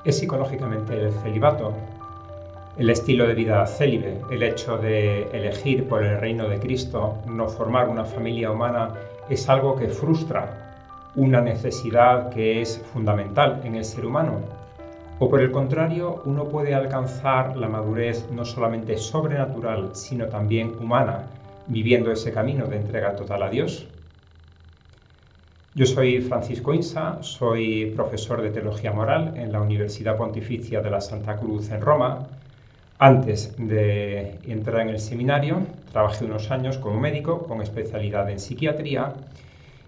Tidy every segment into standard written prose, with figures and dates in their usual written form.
Es psicológicamente el celibato, el estilo de vida célibe, el hecho de elegir por el reino de Cristo, no formar una familia humana, es algo que frustra una necesidad que es fundamental en el ser humano. O por el contrario, uno puede alcanzar la madurez no solamente sobrenatural, sino también humana, viviendo ese camino de entrega total a Dios. Yo soy Francisco Insa, soy profesor de Teología Moral en la Universidad Pontificia de la Santa Cruz en Roma. Antes de entrar en el seminario, trabajé unos años como médico con especialidad en psiquiatría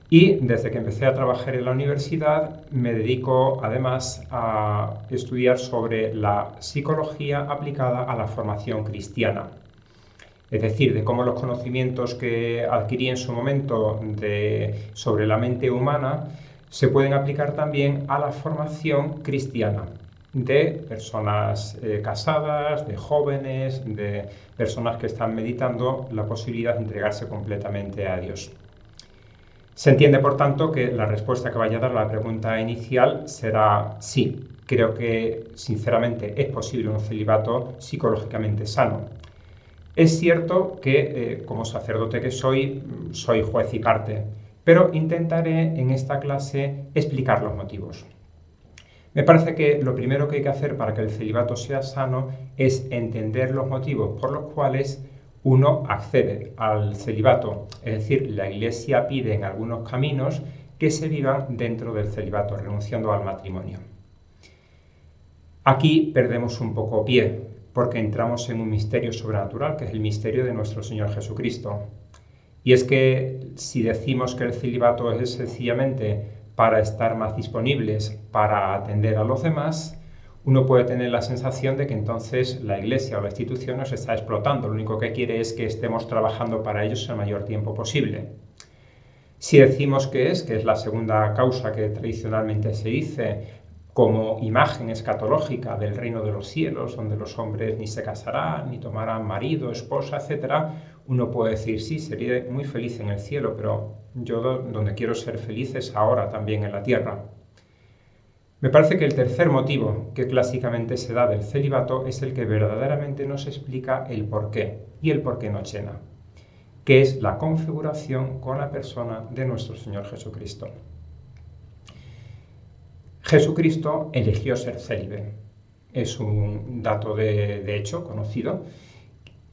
y desde que empecé a trabajar en la universidad me dedico además a estudiar sobre la psicología aplicada a la formación cristiana. Es decir, de cómo los conocimientos que adquirí en su momento sobre la mente humana se pueden aplicar también a la formación cristiana de personas casadas, de jóvenes, de personas que están meditando la posibilidad de entregarse completamente a Dios. Se entiende, por tanto, que la respuesta que vaya a dar a la pregunta inicial será sí. Creo que, sinceramente, es posible un celibato psicológicamente sano. Es cierto que, como sacerdote que soy juez y parte, pero intentaré en esta clase explicar los motivos. Me parece que lo primero que hay que hacer para que el celibato sea sano es entender los motivos por los cuales uno accede al celibato. Es decir, la Iglesia pide en algunos caminos que se vivan dentro del celibato, renunciando al matrimonio. Aquí perdemos un poco pie, porque entramos en un misterio sobrenatural, que es el misterio de nuestro Señor Jesucristo. Y es que si decimos que el celibato es sencillamente para estar más disponibles para atender a los demás, uno puede tener la sensación de que entonces la Iglesia o la institución nos está explotando. Lo único que quiere es que estemos trabajando para ellos el mayor tiempo posible. Si decimos que es la segunda causa que tradicionalmente se dice, como imagen escatológica del reino de los cielos, donde los hombres ni se casarán, ni tomarán marido, esposa, etc., uno puede decir, sí, sería muy feliz en el cielo, pero yo donde quiero ser feliz es ahora también en la tierra. Me parece que el tercer motivo que clásicamente se da del celibato es el que verdaderamente nos explica el porqué y el porqué nochena, que es la configuración con la persona de nuestro Señor Jesucristo. Jesucristo eligió ser célibe, es un dato de hecho conocido,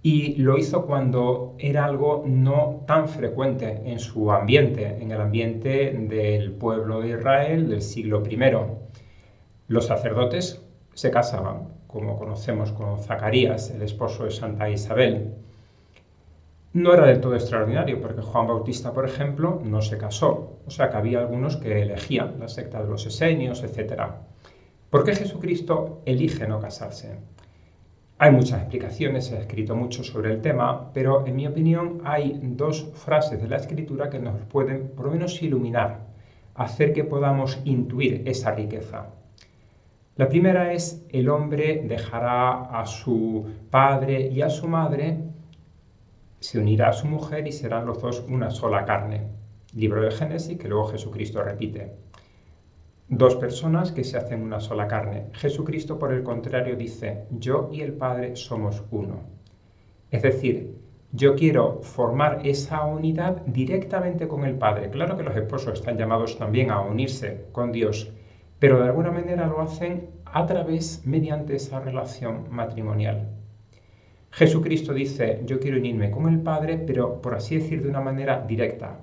y lo hizo cuando era algo no tan frecuente en su ambiente, en el ambiente del pueblo de Israel del siglo I. Los sacerdotes se casaban, como conocemos con Zacarías, el esposo de Santa Isabel. No era del todo extraordinario, porque Juan Bautista, por ejemplo, no se casó. O sea que había algunos que elegían la secta de los esenios, etc. ¿Por qué Jesucristo elige no casarse? Hay muchas explicaciones, se ha escrito mucho sobre el tema, pero en mi opinión hay dos frases de la Escritura que nos pueden, por lo menos, iluminar, hacer que podamos intuir esa riqueza. La primera es: el hombre dejará a su padre y a su madre, se unirá a su mujer y serán los dos una sola carne. Libro de Génesis, que luego Jesucristo repite. Dos personas que se hacen una sola carne. Jesucristo, por el contrario, dice: yo y el Padre somos uno. Es decir, yo quiero formar esa unidad directamente con el Padre. Claro que los esposos están llamados también a unirse con Dios, pero de alguna manera lo hacen mediante esa relación matrimonial. Jesucristo dice: yo quiero unirme con el Padre, pero por así decir, de una manera directa.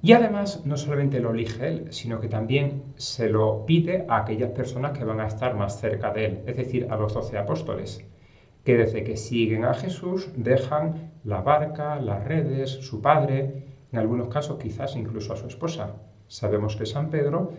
Y además, no solamente lo elige él, sino que también se lo pide a aquellas personas que van a estar más cerca de él, es decir, a los 12 apóstoles, que desde que siguen a Jesús dejan la barca, las redes, su padre, en algunos casos quizás incluso a su esposa. Sabemos que San Pedro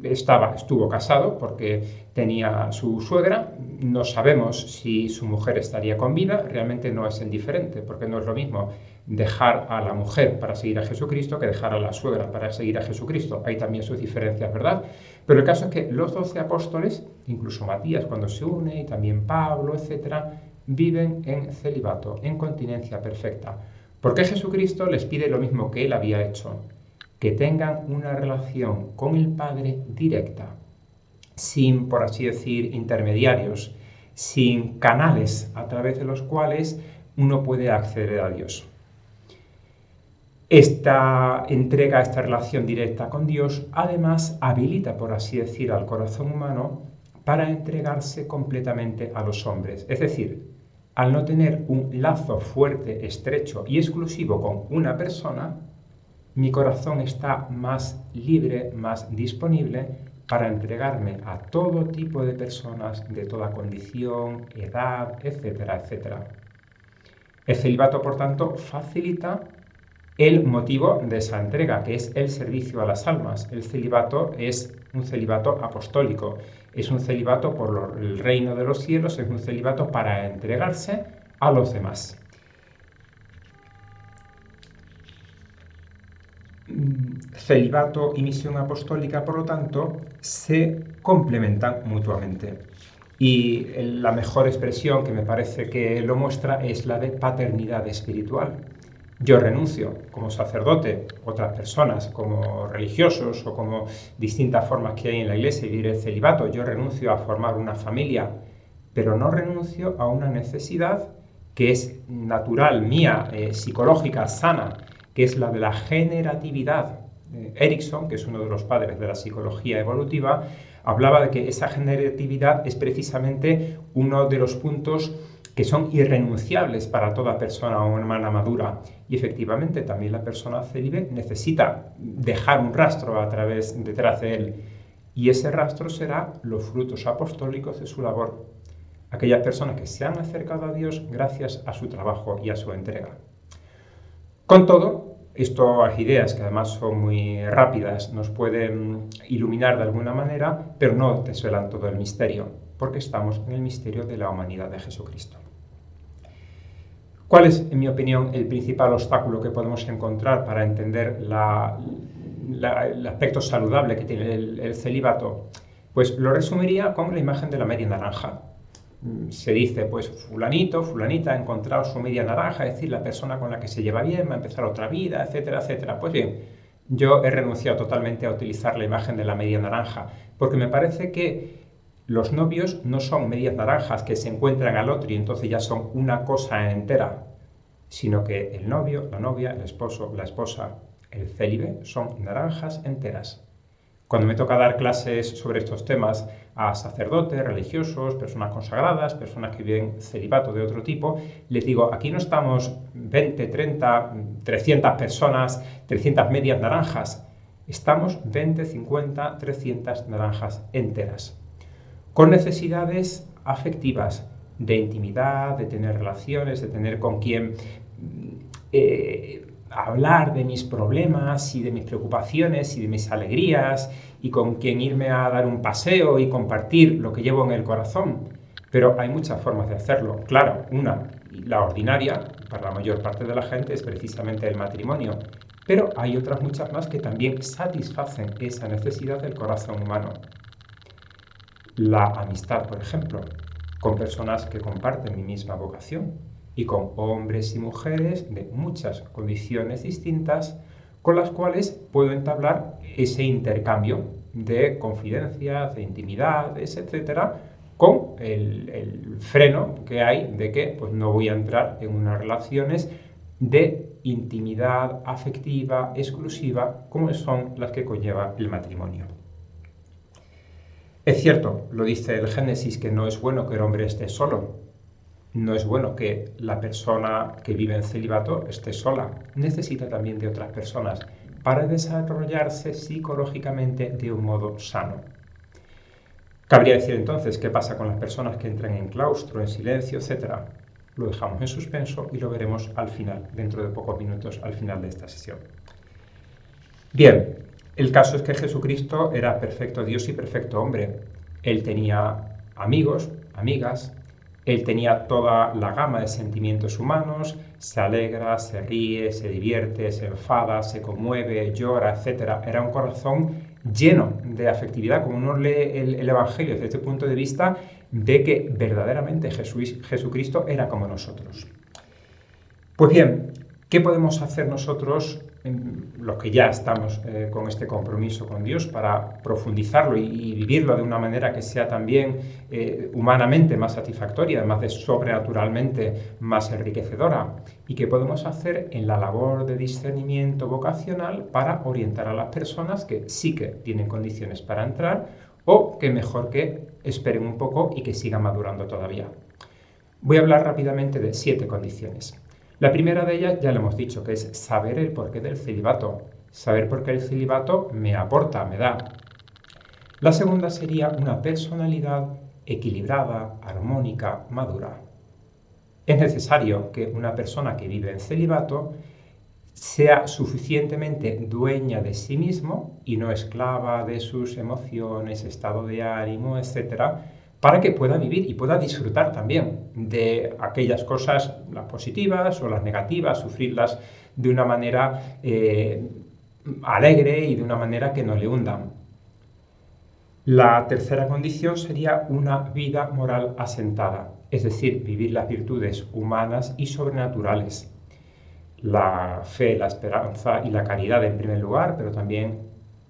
estuvo casado porque tenía su suegra. No sabemos si su mujer estaría con vida, realmente no es indiferente, porque no es lo mismo dejar a la mujer para seguir a Jesucristo que dejar a la suegra para seguir a Jesucristo. Hay también sus diferencias, ¿verdad? Pero el caso es que los 12 apóstoles, incluso Matías cuando se une, y también Pablo, etc., viven en celibato, en continencia perfecta. Porque Jesucristo les pide lo mismo que él había hecho: que tengan una relación con el Padre directa. sin, por así decir, intermediarios, sin canales a través de los cuales uno puede acceder a Dios. Esta entrega, esta relación directa con Dios, además habilita, por así decir, al corazón humano para entregarse completamente a los hombres. Es decir, al no tener un lazo fuerte, estrecho y exclusivo con una persona, mi corazón está más libre, más disponible para entregarme a todo tipo de personas de toda condición, edad, etcétera, etcétera. El celibato, por tanto, facilita el motivo de esa entrega, que es el servicio a las almas. El celibato es un celibato apostólico, es un celibato por el reino de los cielos, es un celibato para entregarse a los demás. Celibato y misión apostólica, por lo tanto, se complementan mutuamente. Y la mejor expresión que me parece que lo muestra es la de paternidad espiritual. Yo renuncio como sacerdote, otras personas como religiosos o como distintas formas que hay en la iglesia y vivir el celibato, yo renuncio a formar una familia, pero no renuncio a una necesidad que es natural, mía, psicológica, sana, que es la de la generatividad. Erikson, que es uno de los padres de la psicología evolutiva, hablaba de que esa generatividad es precisamente uno de los puntos que son irrenunciables para toda persona humana madura. Y efectivamente también la persona célibe necesita dejar un rastro detrás de él. Y ese rastro será los frutos apostólicos de su labor. Aquellas personas que se han acercado a Dios gracias a su trabajo y a su entrega. Con todo, estas ideas, que además son muy rápidas, nos pueden iluminar de alguna manera, pero no desvelan todo el misterio, porque estamos en el misterio de la humanidad de Jesucristo. ¿Cuál es, en mi opinión, el principal obstáculo que podemos encontrar para entender el aspecto saludable que tiene el celibato? Pues lo resumiría con la imagen de la media naranja. Se dice, pues fulanito, fulanita ha encontrado su media naranja, es decir, la persona con la que se lleva bien, va a empezar otra vida, etcétera, etcétera. Pues bien, yo he renunciado totalmente a utilizar la imagen de la media naranja, porque me parece que los novios no son medias naranjas que se encuentran al otro y entonces ya son una cosa entera, sino que el novio, la novia, el esposo, la esposa, el célibe son naranjas enteras. Cuando me toca dar clases sobre estos temas a sacerdotes, religiosos, personas consagradas, personas que viven celibato de otro tipo, les digo, aquí no estamos 20, 30, 300 personas, 300 medias naranjas, estamos 20, 50, 300 naranjas enteras, con necesidades afectivas, de intimidad, de tener relaciones, de tener con quien hablar de mis problemas y de mis preocupaciones y de mis alegrías y con quien irme a dar un paseo y compartir lo que llevo en el corazón. Pero hay muchas formas de hacerlo. Claro, la ordinaria, para la mayor parte de la gente, es precisamente el matrimonio. Pero hay otras muchas más que también satisfacen esa necesidad del corazón humano. La amistad, por ejemplo, con personas que comparten mi misma vocación y con hombres y mujeres de muchas condiciones distintas con las cuales puedo entablar ese intercambio de confidencias, de intimidades, etcétera, con el freno que hay de que pues, no voy a entrar en unas relaciones de intimidad afectiva, exclusiva, como son las que conlleva el matrimonio. Es cierto, lo dice el Génesis, que no es bueno que el hombre esté solo. No es bueno que la persona que vive en celibato esté sola. Necesita también de otras personas para desarrollarse psicológicamente de un modo sano. Cabría decir entonces qué pasa con las personas que entran en claustro, en silencio, etc. Lo dejamos en suspenso y lo veremos al final, dentro de pocos minutos, al final de esta sesión. Bien, el caso es que Jesucristo era perfecto Dios y perfecto hombre. Él tenía amigos, amigas, él tenía toda la gama de sentimientos humanos, se alegra, se ríe, se divierte, se enfada, se conmueve, llora, etc. Era un corazón lleno de afectividad. Como uno lee el Evangelio desde este punto de vista, ve que verdaderamente Jesucristo era como nosotros. Pues bien, ¿qué podemos hacer nosotros los que ya estamos con este compromiso con Dios, para profundizarlo y vivirlo de una manera que sea también humanamente más satisfactoria, además de sobrenaturalmente más enriquecedora, y que podemos hacer en la labor de discernimiento vocacional para orientar a las personas que sí que tienen condiciones para entrar, o que mejor que esperen un poco y que sigan madurando todavía. Voy a hablar rápidamente de 7 condiciones. La primera de ellas ya lo hemos dicho, que es saber el porqué del celibato, saber por qué el celibato me aporta, me da. La segunda sería una personalidad equilibrada, armónica, madura. Es necesario que una persona que vive en celibato sea suficientemente dueña de sí mismo y no esclava de sus emociones, estado de ánimo, etcétera, para que pueda vivir y pueda disfrutar también de aquellas cosas, las positivas o las negativas, sufrirlas de una manera alegre y de una manera que no le hundan. La tercera condición sería una vida moral asentada, es decir, vivir las virtudes humanas y sobrenaturales. La fe, la esperanza y la caridad en primer lugar, pero también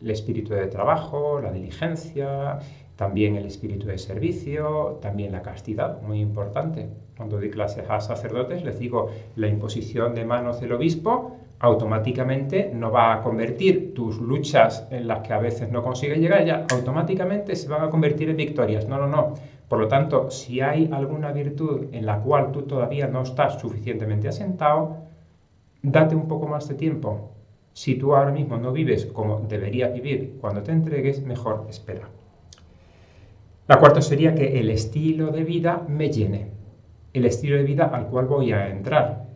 el espíritu de trabajo, la diligencia, también el espíritu de servicio, también la castidad, muy importante. Cuando doy clases a sacerdotes les digo, la imposición de manos del obispo automáticamente no va a convertir tus luchas en las que a veces no consigues llegar, ya automáticamente se van a convertir en victorias. No, no, no. Por lo tanto, si hay alguna virtud en la cual tú todavía no estás suficientemente asentado, date un poco más de tiempo. Si tú ahora mismo no vives como deberías vivir cuando te entregues, mejor espera. La cuarta sería que el estilo de vida me llene, el estilo de vida al cual voy a entrar.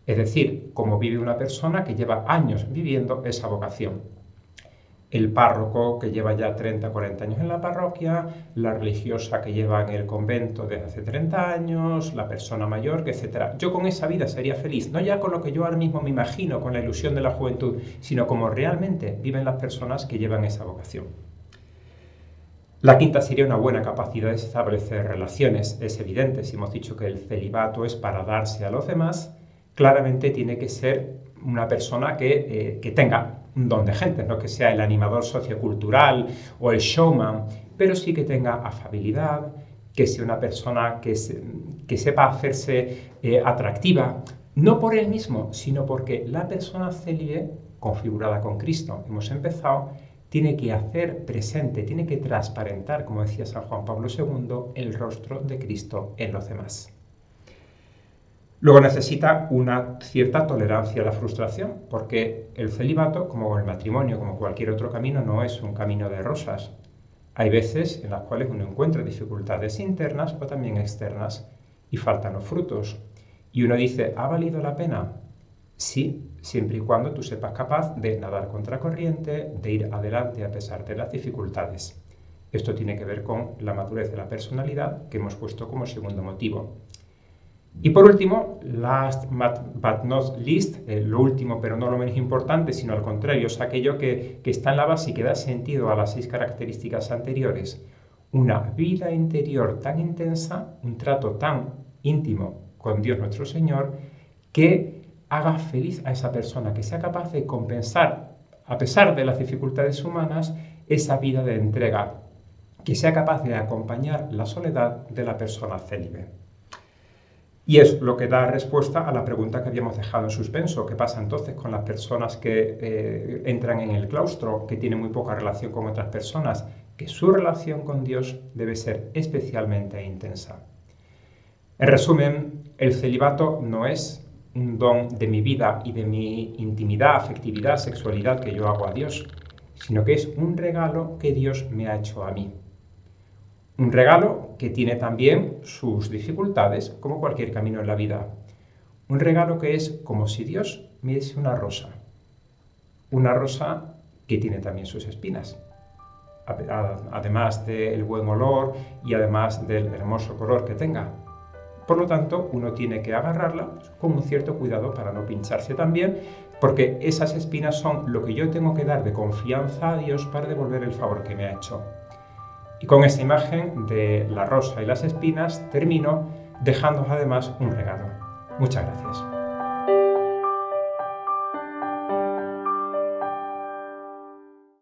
Es decir, como vive una persona que lleva años viviendo esa vocación. El párroco que lleva ya 30 o 40 años en la parroquia, la religiosa que lleva en el convento desde hace 30 años, la persona mayor, etc. Yo con esa vida sería feliz, no ya con lo que yo ahora mismo me imagino, con la ilusión de la juventud, sino como realmente viven las personas que llevan esa vocación. La quinta sería una buena capacidad de establecer relaciones. Es evidente, si hemos dicho que el celibato es para darse a los demás, claramente tiene que ser una persona que tenga un don de gente, no que sea el animador sociocultural o el showman, pero sí que tenga afabilidad, que sea una persona que sepa hacerse atractiva, no por él mismo, sino porque la persona célibe, configurada con Cristo, hemos empezado, tiene que hacer presente, tiene que transparentar, como decía San Juan Pablo II, el rostro de Cristo en los demás. Luego necesita una cierta tolerancia a la frustración, porque el celibato, como el matrimonio, como cualquier otro camino, no es un camino de rosas. Hay veces en las cuales uno encuentra dificultades internas o también externas y faltan los frutos. Y uno dice, ¿ha valido la pena? Sí, siempre y cuando tú sepas capaz de nadar contracorriente, de ir adelante a pesar de las dificultades. Esto tiene que ver con la madurez de la personalidad que hemos puesto como segundo motivo. Y por último, last but not least, lo último pero no lo menos importante, sino al contrario, es aquello que está en la base y que da sentido a las 6 características anteriores. Una vida interior tan intensa, un trato tan íntimo con Dios nuestro Señor, que haga feliz a esa persona, que sea capaz de compensar, a pesar de las dificultades humanas, esa vida de entrega, que sea capaz de acompañar la soledad de la persona célibe. Y es lo que da respuesta a la pregunta que habíamos dejado en suspenso. ¿Qué pasa entonces con las personas que entran en el claustro, que tienen muy poca relación con otras personas? Que su relación con Dios debe ser especialmente intensa. En resumen, el celibato no es un don de mi vida y de mi intimidad, afectividad, sexualidad que yo hago a Dios, sino que es un regalo que Dios me ha hecho a mí. Un regalo que tiene también sus dificultades, como cualquier camino en la vida. Un regalo que es como si Dios me diese una rosa que tiene también sus espinas, además del buen olor y además del hermoso color que tenga. Por lo tanto, uno tiene que agarrarla con un cierto cuidado para no pincharse también, porque esas espinas son lo que yo tengo que dar de confianza a Dios para devolver el favor que me ha hecho. Y con esta imagen de la rosa y las espinas termino dejándoos además un regalo. Muchas gracias.